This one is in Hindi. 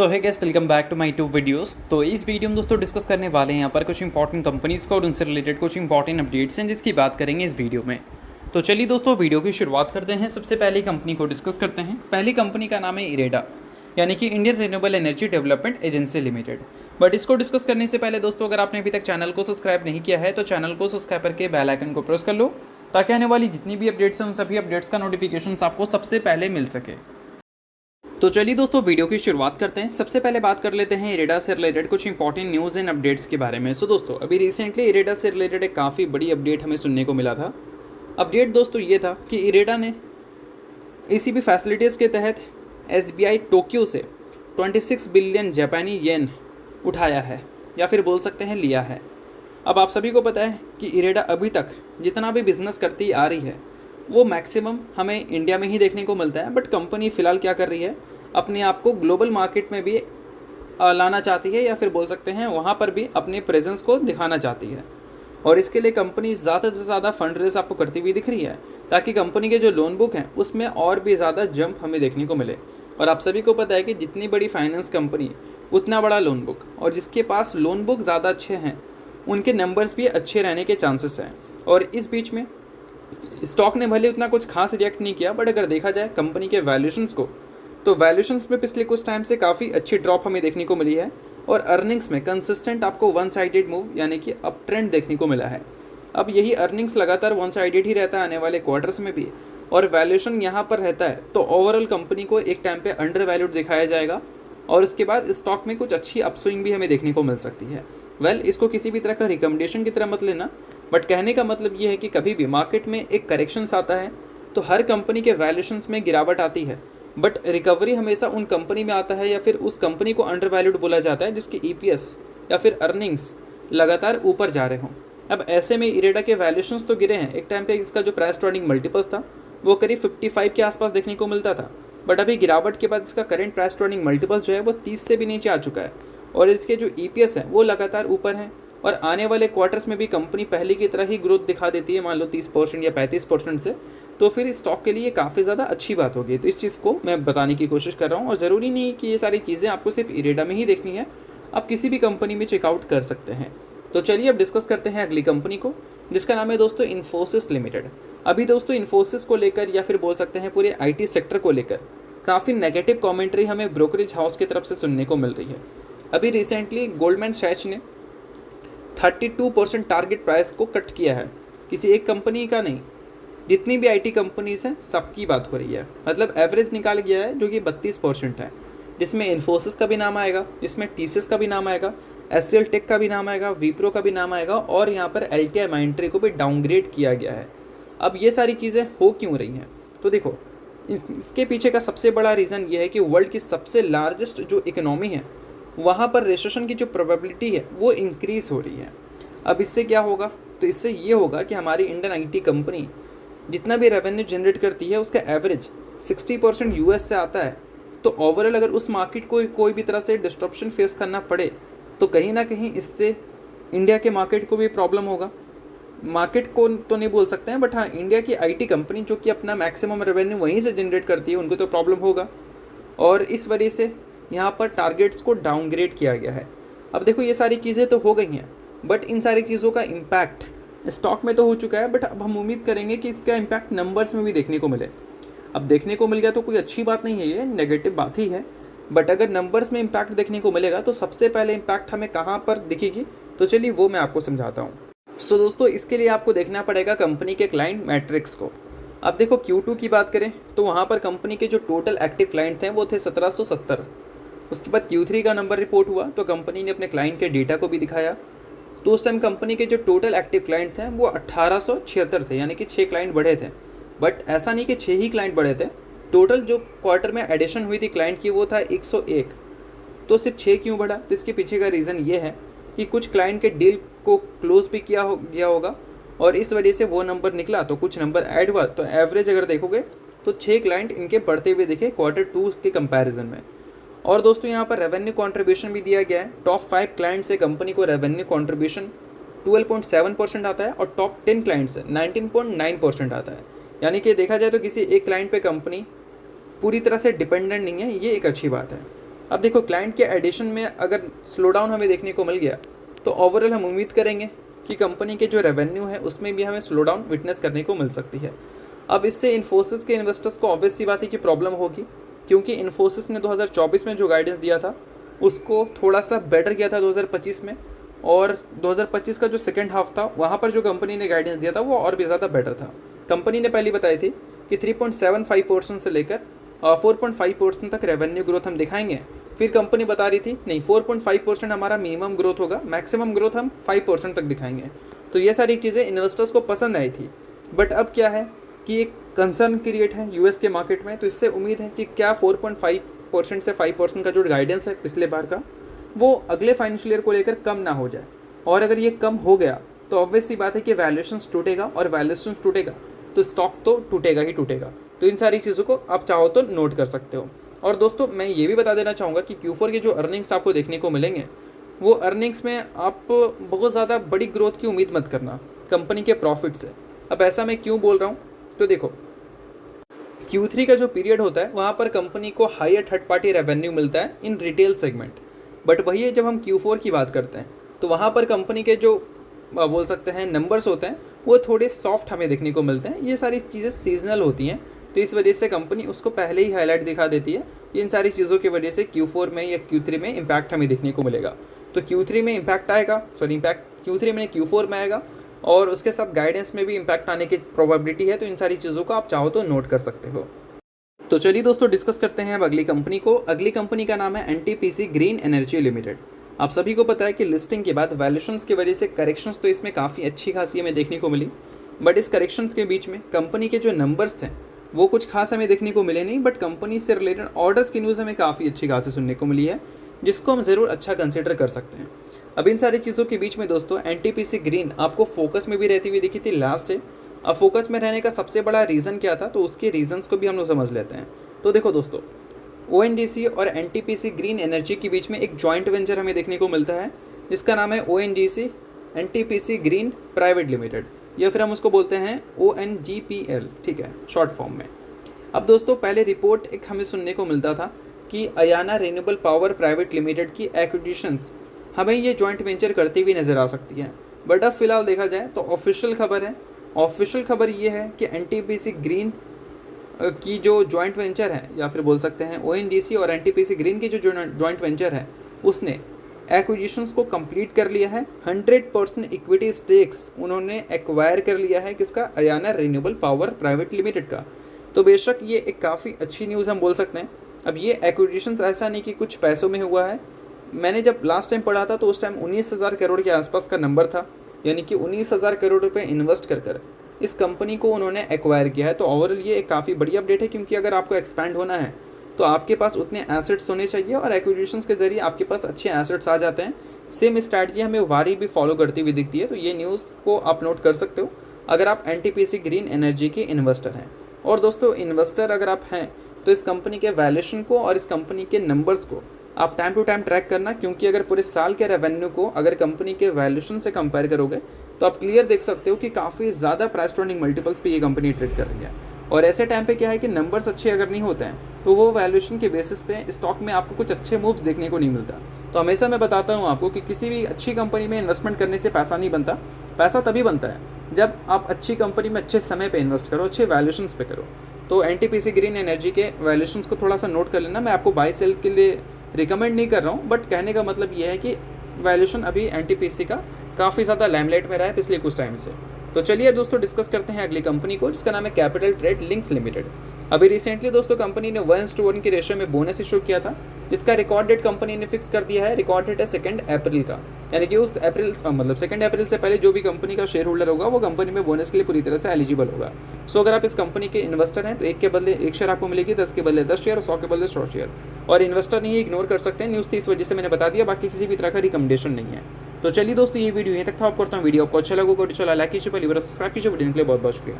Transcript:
सो है guys, welcome back to my to videos. तो इस वीडियो में दोस्तों डिस्कस करने वाले हैं यहाँ पर कुछ इंपॉर्टेंट कंपनीज़ का और उनसे रिलेटेड कुछ इंपॉर्टेंट अपडेट्स हैं जिसकी बात करेंगे इस वीडियो में। तो चलिए दोस्तों वीडियो की शुरुआत करते हैं। सबसे पहली कंपनी को डिस्कस करते हैं। पहली कंपनी का नाम है इरेडा, यानी कि Indian renewable energy development agency limited. But इसको डिस्कस करने से पहले दोस्तों, अगर आपने अभी तक चैनल को सब्सक्राइब नहीं किया है तो चैनल को सब्सक्राइब करके बेल आइकन को प्रेस कर लो, ताकि आने वाली जितनी भी अपडेट्स हैं उन सभी अपडेट्स का नोटिफिकेशन आपको सबसे पहले मिल सके। तो चलिए दोस्तों वीडियो की शुरुआत करते हैं। सबसे पहले बात कर लेते हैं इरेडा से रिलेटेड कुछ इंपॉर्टेंट न्यूज़ एंड अपडेट्स के बारे में। सो दोस्तों, अभी रिसेंटली इरेडा से रिलेटेड एक काफ़ी बड़ी अपडेट हमें सुनने को मिला था। अपडेट दोस्तों ये था कि इरेडा ने ईसीबी फैसिलिटीज़ के तहत एसबीआई टोक्यो से 26 बिलियन जापानी येन उठाया है, या फिर बोल सकते हैं लिया है। अब आप सभी को पता है कि इरेडा अभी तक जितना भी बिजनेस करती आ रही है वो मैक्सिमम हमें इंडिया में ही देखने को मिलता है। बट कंपनी फ़िलहाल क्या कर रही है, अपने आप को ग्लोबल मार्केट में भी लाना चाहती है, या फिर बोल सकते हैं वहाँ पर भी अपने प्रेजेंस को दिखाना चाहती है। और इसके लिए कंपनी ज़्यादा से ज़्यादा फंड रेज आपको करती हुई दिख रही है, ताकि कंपनी के जो लोन बुक हैं उसमें और भी ज़्यादा जंप हमें देखने को मिले। और आप सभी को पता है कि जितनी बड़ी फाइनेंस कंपनी उतना बड़ा लोन बुक, और जिसके पास लोन बुक ज़्यादा अच्छे हैं उनके नंबर्स भी अच्छे रहने के चांसेस हैं। और इस बीच में स्टॉक ने भले उतना कुछ खास रिएक्ट नहीं किया, बट अगर देखा जाए कंपनी के वैल्यूशंस को, तो वैल्यूशंस में पिछले कुछ टाइम से काफ़ी अच्छी ड्रॉप हमें देखने को मिली है। और अर्निंग्स में कंसिस्टेंट आपको वन साइडेड मूव यानी कि अप ट्रेंड देखने को मिला है। अब यही अर्निंग्स लगातार वन साइडेड ही रहता है आने वाले क्वार्टर्स में भी, और वैल्यूशन यहाँ पर रहता है तो ओवरऑल कंपनी को एक टाइम पे अंडर वैल्यूड दिखाया जाएगा, और उसके बाद स्टॉक में कुछ अच्छी अपस्विंग भी हमें देखने को मिल सकती है। इसको किसी भी तरह का रिकमेंडेशन की तरह मत लेना, बट कहने का मतलब ये है कि कभी भी मार्केट में एक करेक्शंस आता है तो हर कंपनी के वैल्यूशंस में गिरावट आती है, बट रिकवरी हमेशा उन कंपनी में आता है या फिर उस कंपनी को अंडर वैल्यूड बोला जाता है जिसके ईपीएस या फिर अर्निंग्स लगातार ऊपर जा रहे हों। अब ऐसे में इरेडा के वैल्यूशंस तो गिरे हैं। एक टाइम पे इसका जो प्राइस टू अर्निंग मल्टीपल्स था वो करीब 55 के आसपास देखने को मिलता था, बट अभी गिरावट के बाद इसका current price to earning multiples जो है वो 30 से भी नीचे आ चुका है, और इसके जो ईपीएस है वो लगातार ऊपर हैं। और आने वाले क्वार्टर्स में भी कंपनी पहले की तरह ही ग्रोथ दिखा देती है, मान लो 30% या 35% से, तो फिर स्टॉक के लिए काफ़ी ज़्यादा अच्छी बात होगी। तो इस चीज़ को मैं बताने की कोशिश कर रहा हूँ, और ज़रूरी नहीं कि ये सारी चीज़ें आपको सिर्फ इरेडा में ही देखनी है, आप किसी भी कंपनी में चेकआउट कर सकते हैं। तो चलिए अब डिस्कस करते हैं अगली कंपनी को, जिसका नाम है दोस्तों इन्फोसिस लिमिटेड। अभी दोस्तों इन्फोसिस को लेकर या फिर बोल सकते हैं पूरे IT सेक्टर को लेकर काफ़ी नेगेटिव कॉमेंट्री हमें ब्रोकरेज हाउस की तरफ से सुनने को मिल रही है। अभी रिसेंटली गोल्डमैन सैच ने 32% टारगेट प्राइस को कट किया है। किसी एक कंपनी का नहीं, जितनी भी IT कंपनीज हैं सबकी बात हो रही है। मतलब एवरेज निकाल गया है जो कि 32% है, जिसमें इन्फोसिस का भी नाम आएगा, जिसमें TCS का भी नाम आएगा, HCL टेक का भी नाम आएगा, विप्रो का भी नाम आएगा, और यहाँ पर LTI माइंट्री को भी डाउनग्रेड किया गया है। अब ये सारी चीज़ें हो क्यों रही हैं, तो देखो इसके पीछे का सबसे बड़ा रीज़न ये है कि वर्ल्ड की सबसे लार्जेस्ट जो इकोनॉमी है वहाँ पर रिसेशन की जो प्रोबेबिलिटी है वो इंक्रीज़ हो रही है। अब इससे क्या होगा, तो इससे ये होगा कि हमारी इंडियन IT कंपनी जितना भी रेवेन्यू जनरेट करती है उसका एवरेज 60% US से आता है। तो ओवरऑल अगर उस मार्केट को कोई भी तरह से डिस्ट्रप्शन फेस करना पड़े तो कहीं ना कहीं इससे इंडिया के मार्केट को भी प्रॉब्लम होगा। मार्केट को तो नहीं बोल सकते हैं, बट हाँ इंडिया की IT कंपनी जो कि अपना मैक्सिमम रेवेन्यू वहीं से जनरेट करती है उनको तो प्रॉब्लम होगा, और इस वजह से यहाँ पर टारगेट्स को डाउनग्रेड किया गया है। अब देखो ये सारी चीज़ें तो हो गई हैं, बट इन सारी चीज़ों का इम्पैक्ट स्टॉक में तो हो चुका है, बट अब हम उम्मीद करेंगे कि इसका इम्पैक्ट नंबर्स में भी देखने को मिले। अब देखने को मिल गया तो कोई अच्छी बात नहीं है, ये नेगेटिव बात ही है, बट अगर नंबर्स में इम्पैक्ट देखने को मिलेगा तो सबसे पहले इम्पैक्ट हमें कहाँ पर दिखेगी, तो चलिए वो मैं आपको समझाता हूँ। सो दोस्तों, इसके लिए आपको देखना पड़ेगा कंपनी के क्लाइंट मैट्रिक्स को। अब देखो Q2 की बात करें तो वहाँ पर कंपनी के जो टोटल एक्टिव क्लाइंट थे वो थे 1770। उसके बाद Q3 का नंबर रिपोर्ट हुआ तो कंपनी ने अपने क्लाइंट के डेटा को भी दिखाया, तो उस टाइम कंपनी के जो टोटल एक्टिव क्लाइंट थे वो 1876 थे, यानी कि 6 क्लाइंट बढ़े थे। बट ऐसा नहीं कि 6 ही क्लाइंट बढ़े थे, टोटल जो क्वार्टर में एडिशन हुई थी क्लाइंट की वो था 101। तो सिर्फ 6 क्यों बढ़ा, तो इसके पीछे का रीज़न ये है कि कुछ क्लाइंट के डील को क्लोज भी गया होगा, और इस वजह से वो नंबर निकला, तो कुछ नंबर ऐड हुआ। तो एवरेज अगर देखोगे तो 6 क्लाइंट इनके बढ़ते हुए दिखे Q2 के कंपैरिजन में। और दोस्तों यहाँ पर रेवेन्यू कंट्रीब्यूशन भी दिया गया है। टॉप 5 क्लाइंट से कंपनी को रेवेन्यू कंट्रीब्यूशन 12.7% आता है, और टॉप 10 क्लाइंट से 19.9% आता है। यानी कि देखा जाए तो किसी एक क्लाइंट पे कंपनी पूरी तरह से डिपेंडेंट नहीं है, ये एक अच्छी बात है। अब देखो क्लाइंट के एडिशन में अगर स्लो डाउन हमें देखने को मिल गया तो ओवरऑल हम उम्मीद करेंगे कि कंपनी के जो रेवेन्यू है उसमें भी हमें स्लो डाउन विटनेस करने को मिल सकती है। अब इससे इन्फोसिस के इन्वेस्टर्स को ऑब्वियस सी बात है कि प्रॉब्लम होगी, क्योंकि इन्फोसिस ने 2024 में जो गाइडेंस दिया था उसको थोड़ा सा बेटर किया था 2025 में, और 2025 का जो सेकेंड हाफ था वहाँ पर जो कंपनी ने गाइडेंस दिया था वो और भी ज़्यादा बेटर था। कंपनी ने पहले बताई थी कि 3.75% से लेकर 4.5% तक रेवेन्यू ग्रोथ हम दिखाएंगे। फिर कंपनी बता रही थी नहीं, 4.5% हमारा मिनिमम ग्रोथ होगा, मैक्सिमम ग्रोथ हम 5% तक दिखाएंगे। तो ये सारी चीज़ें इन्वेस्टर्स को पसंद आई थी। बट अब क्या है कि एक कंसर्न क्रिएट है यूएस के मार्केट में, तो इससे उम्मीद है कि क्या 4.5% से 5% का जो गाइडेंस है पिछले बार का वो अगले फाइनेंशियल ईयर को लेकर कम ना हो जाए। और अगर ये कम हो गया तो ऑब्वियस सी बात है कि वैल्यूएशंस टूटेगा, और वैल्यूएशंस टूटेगा तो स्टॉक तो टूटेगा ही टूटेगा। तो इन सारी चीज़ों को आप चाहो तो नोट कर सकते हो। और दोस्तों मैं ये भी बता देना चाहूँगा कि Q4 के जो अर्निंग्स आपको देखने को मिलेंगे वो अर्निंग्स में आप बहुत ज़्यादा बड़ी ग्रोथ की उम्मीद मत करना कंपनी के प्रॉफिट से। अब ऐसा मैं क्यों बोल रहा हूँ, तो देखो Q3 का जो पीरियड होता है वहाँ पर कंपनी को हायर थर्ड पार्टी रेवेन्यू मिलता है इन रिटेल सेगमेंट। बट वही है जब हम Q4 की बात करते हैं तो वहाँ पर कंपनी के जो बोल सकते हैं नंबर्स होते हैं वो थोड़े सॉफ्ट हमें देखने को मिलते हैं। ये सारी चीज़ें सीजनल होती हैं, तो इस वजह से कंपनी उसको पहले ही हाईलाइट दिखा देती है। इन सारी चीज़ों की वजह से Q4 में या Q3 में इम्पैक्ट हमें देखने को मिलेगा। तो Q3 में इम्पैक्ट आएगा, इम्पैक्ट Q3 में Q4 में आएगा, और उसके साथ गाइडेंस में भी इम्पैक्ट आने की प्रोबेबिलिटी है। तो इन सारी चीज़ों को आप चाहो तो नोट कर सकते हो। तो चलिए दोस्तों डिस्कस करते हैं अब अगली कंपनी को। अगली कंपनी का नाम है NTPC ग्रीन एनर्जी लिमिटेड। आप सभी को पता है कि लिस्टिंग के बाद वैल्यूएशंस की वजह से करेक्शंस तो इसमें काफ़ी अच्छी खासी हमें देखने को मिली, बट इस करेक्शंस के बीच में कंपनी के जो नंबर्स थे वो कुछ खास हमें देखने को मिले नहीं। बट कंपनी से रिलेटेड ऑर्डर्स की न्यूज़ हमें काफ़ी अच्छी खासी सुनने को मिली है, जिसको हम ज़रूर अच्छा कंसिडर कर सकते हैं। अब इन सारी चीज़ों के बीच में दोस्तों NTPC ग्रीन आपको फोकस में भी रहती हुई दिखी थी लास्ट डे। अब फोकस में रहने का सबसे बड़ा रीज़न क्या था, तो उसके रीजंस को भी हम लोग समझ लेते हैं। तो देखो दोस्तों, ONGC और NTPC ग्रीन एनर्जी के बीच में एक जॉइंट वेंचर हमें देखने को मिलता है जिसका नाम है ONGC NTPC green private limited, या फिर हम उसको बोलते हैं ONGPL, ठीक है, शॉर्ट फॉर्म में। अब दोस्तों पहले रिपोर्ट एक हमें सुनने को मिलता था कि Ayana renewable power private limited की एक्विजिशंस हमें ये जॉइंट वेंचर करती हुई नज़र आ सकती है। बट अब फिलहाल देखा जाए तो ऑफिशियल खबर है, ऑफिशियल खबर ये है कि NTPC ग्रीन की जो जॉइंट वेंचर है, या फिर बोल सकते हैं ONGC और NTPC ग्रीन की जो जॉइंट वेंचर है उसने एक्विजिशंस को कंप्लीट कर लिया है। 100% इक्विटी स्टेक्स उन्होंने एक्वायर कर लिया है किसका, Ayana renewable power private limited का। तो बेशक ये एक काफ़ी अच्छी न्यूज़ हम बोल सकते हैं। अब ये एक्विजिशंस ऐसा नहीं कि कुछ पैसों में हुआ है। मैंने जब लास्ट टाइम पढ़ा था तो उस टाइम 19,000 करोड़ के आसपास का नंबर था, यानी कि 19,000 करोड़ रुपए इन्वेस्ट कर इस कंपनी को उन्होंने एक्वायर किया है। तो ओवरऑल ये एक काफ़ी बड़ी अपडेट है, क्योंकि अगर आपको एक्सपैंड होना है तो आपके पास उतने एसेट्स होने चाहिए, और एक्विजिशंस के जरिए आपके पास अच्छे एसेट्स आ जाते हैं। सेम स्ट्रैटेजी हमें वारी भी फॉलो करती हुई दिखती है। तो ये न्यूज़ को आप नोट कर सकते हो अगर आप NTPC ग्रीन एनर्जी के इन्वेस्टर हैं। और दोस्तों इन्वेस्टर अगर आप हैं तो इस कंपनी के वैल्यूएशन को और इस कंपनी के नंबर्स को आप टाइम टू टाइम ट्रैक करना, क्योंकि अगर पूरे साल के रेवेन्यू को अगर कंपनी के वैल्यूएशन से कंपेयर करोगे तो आप क्लियर देख सकते हो कि काफ़ी ज़्यादा प्राइस टू अर्निंग मल्टीपल्स पे ये कंपनी ट्रेड कर रही है। और ऐसे टाइम पे क्या है कि नंबर्स अच्छे अगर नहीं होते हैं तो वो वैल्यूएशन के बेसिस पे स्टॉक में आपको कुछ अच्छे मूव्स देखने को नहीं मिलता। तो हमेशा मैं बताता हूँ आपको कि किसी भी अच्छी कंपनी में इन्वेस्टमेंट करने से पैसा नहीं बनता। पैसा तभी बनता है जब आप अच्छी कंपनी में अच्छे समय पे इन्वेस्ट करो, अच्छे वैल्यूएशंस पे करो। तो NTPC ग्रीन एनर्जी के वैल्यूएशंस को थोड़ा सा नोट कर लेना। मैं आपको बाय सेल के लिए रिकमेंड नहीं कर रहा हूँ, बट कहने का मतलब ये है कि वैल्यूएशन अभी NTPC का काफ़ी ज़्यादा लैमलाइट में रहा है पिछले कुछ टाइम से। तो चलिए दोस्तों डिस्कस करते हैं अगली कंपनी को, जिसका नाम है कैपिटल ट्रेड लिंक्स लिमिटेड। अभी रिसेंटली दोस्तों कंपनी ने 1:1 की रेशियो में बोनस इशू किया था, जिसका रिकॉर्ड डेट कंपनी ने फिक्स कर दिया है। रिकॉर्ड डेट है 2 अप्रैल का, यानी कि उस अप्रैल 2 अप्रैल से पहले जो भी कंपनी का शेयर होल्डर होगा वो कंपनी में बोनस के लिए पूरी तरह से एलिजिबल होगा। सो अगर आप इस कंपनी के इन्वेस्टर हैं तो 1 के बदले 1 शेयर आपको मिलेगी, 10 के बदले 10 शेयर और 100 के बदले 100 शेयर। और इन्वेस्टर नहीं इग्नोर कर सकते हैं, न्यूज़ थी इस वजह से मैंने बता दिया, बाकी किसी भी तरह का रिकमेंडेशन नहीं है। तो चलिए दोस्तों ये वीडियो यहीं तक था। आपको करता हूँ वीडियो आपको अच्छा लगा, लाइक कीजिए, सब्सक्राइब कीजिए। वीडियो के लिए बहुत बहुत शुक्रिया।